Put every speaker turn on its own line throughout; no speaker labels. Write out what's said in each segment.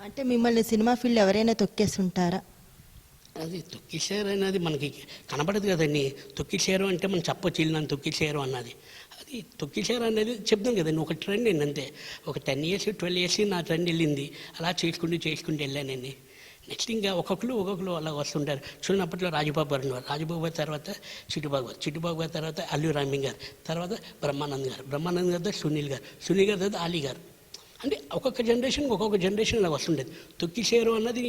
అంటే మిమ్మల్ని cinema field ఎవరైనా తొక్కేస్తుంటారా?
అది తొక్కిసారు అనేది మనకి కనపడదు కదండి. తొక్కిసారు అంటే మనం చెప్పొచ్చు వీళ్ళు నన్ను తొక్కిసారు అన్నది. అది తొక్కిసారు అనేది చెప్తాం కదండి. ఒక ట్రెండ్ అండి అంతే. ఒక 10 years 12 years నా ట్రెండ్ వెళ్ళింది. అలా చేసుకుంటూ వెళ్ళానండి. నెక్స్ట్ ఇంకా ఒక్కొక్కరు అలా వస్తుంటారు. చూడండి, అప్పట్లో రాజబాబు గారు ఉన్నారు. రాజబాబు గారి తర్వాత చిట్టుబాబు గారి తర్వాత అల్లు రామి గారు, తర్వాత బ్రహ్మానంద్ గారు తర్వాత సునీల్ గారు తర్వాత అలీ గారు. అంటే ఒక్కొక్క జనరేషన్ ఇలా వస్తుండేది. తొక్కిసారు అన్నది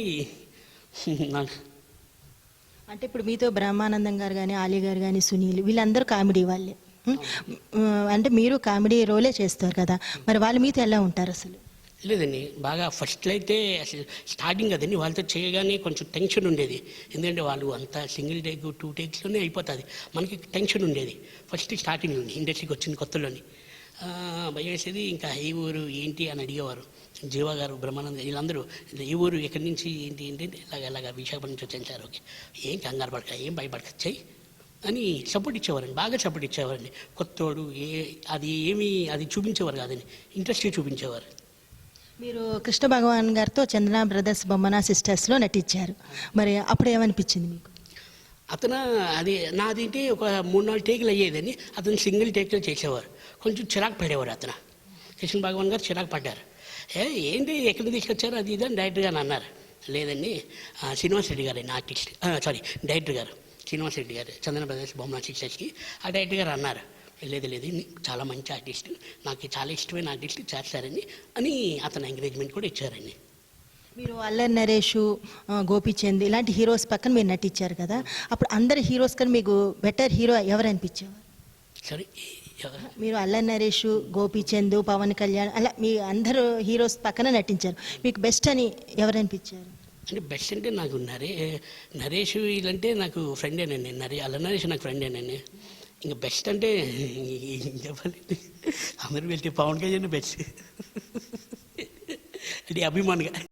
నాకు.
అంటే ఇప్పుడు మీతో బ్రహ్మానందం గారు కానీ, ఆలీ గారు కానీ, సునీల్ వీళ్ళందరూ కామెడీ వాళ్ళే. అంటే మీరు కామెడీ రోలే చేస్తారు కదా, మరి వాళ్ళు మీతో ఎలా ఉంటారు అసలు?
లేదండి, బాగా ఫస్ట్లో అయితే అసలు స్టార్టింగ్ కదండి, వాళ్ళతో చేయగానే కొంచెం టెన్షన్ ఉండేది. ఎందుకంటే వాళ్ళు అంతా సింగిల్ టేక్ 2 takesలోనే అయిపోతుంది. మనకి టెన్షన్ ఉండేది ఫస్ట్ స్టార్టింగ్ నుండి, ఇండస్ట్రీకి వచ్చిన కొత్తలోని భయం వేసేది. ఇంకా ఏ ఊరు ఏంటి అని అడిగేవారు. జీవా గారు, బ్రహ్మానంద వీళ్ళందరూ ఏ ఊరు ఎక్కడి నుంచి ఏంటి ఇలాగ విశాఖపట్నం నుంచి వచ్చాను సార్. ఓకే, ఏం కంగారు పడక, ఏం భయపడక చెయ్యి అని సపోర్ట్ ఇచ్చేవారండి, బాగా సపోర్ట్ ఇచ్చేవారండి. కొత్తోడు అది చూపించేవారు కాదండి, ఇంట్రెస్ట్ చూపించేవారు.
మీరు కృష్ణ భగవాన్ గారితో చందన బ్రదర్స్ బొమ్మన సిస్టర్స్లో నటించారు. మరి అప్పుడు ఏమనిపించింది మీకు?
అతను నాదేంటి ఒక 3-4 టేకులు అయ్యేదని అతను సింగిల్ టేక్లో చేసేవారు. కొంచెం చిరాకు పడేవారు అతను. కృష్ణ భగవాన్ గారు చిరాకు పడ్డారు. ఏంటి ఎక్కడికి తీసుకొచ్చారు అది ఇదని డైరెక్టర్ గారు అన్నారు. లేదండి, శ్రీనివాస్ రెడ్డి గారు ఆర్టిస్ట్, డైరెక్టర్ గారు శ్రీనివాస్ రెడ్డి గారు చందన బ్రదర్స్ బొమ్మన సిస్టర్స్కి ఆ డైరెక్టర్ గారు అన్నారు, లేదు చాలా మంచి ఆర్టిస్ట్, నాకు చాలా ఇష్టమైన ఆర్టిస్ట్ చేస్తారని అతను ఎంకరేజ్మెంట్ కూడా ఇచ్చారండి.
మీరు అల్లరి నరేష్, గోపీచంద్ ఇలాంటి హీరోస్ పక్కన మీరు నటించారు కదా, అప్పుడు అందరు హీరోస్ కన్నా మీకు బెటర్ హీరో ఎవరు అనిపించేవారు?
సరే,
మీరు అల్లరి నరేష్, గోపీచంద్, పవన్ కళ్యాణ్ అలా మీ అందరు హీరోస్ పక్కన నటించారు, మీకు బెస్ట్ అని ఎవరు అనిపించారు?
అంటే బెస్ట్ అంటే నాకు నరేష్ వీళ్ళంటే నాకు ఫ్రెండేనండి. అల్లరి నరేష్ నాకు ఫ్రెండేనండి. ఇంకా బెస్ట్ అంటే చెప్పాలండి, అందరూ వెళ్తే పవన్ కళ్యాణ్ బెస్ట్ అంటే అభిమానిగా.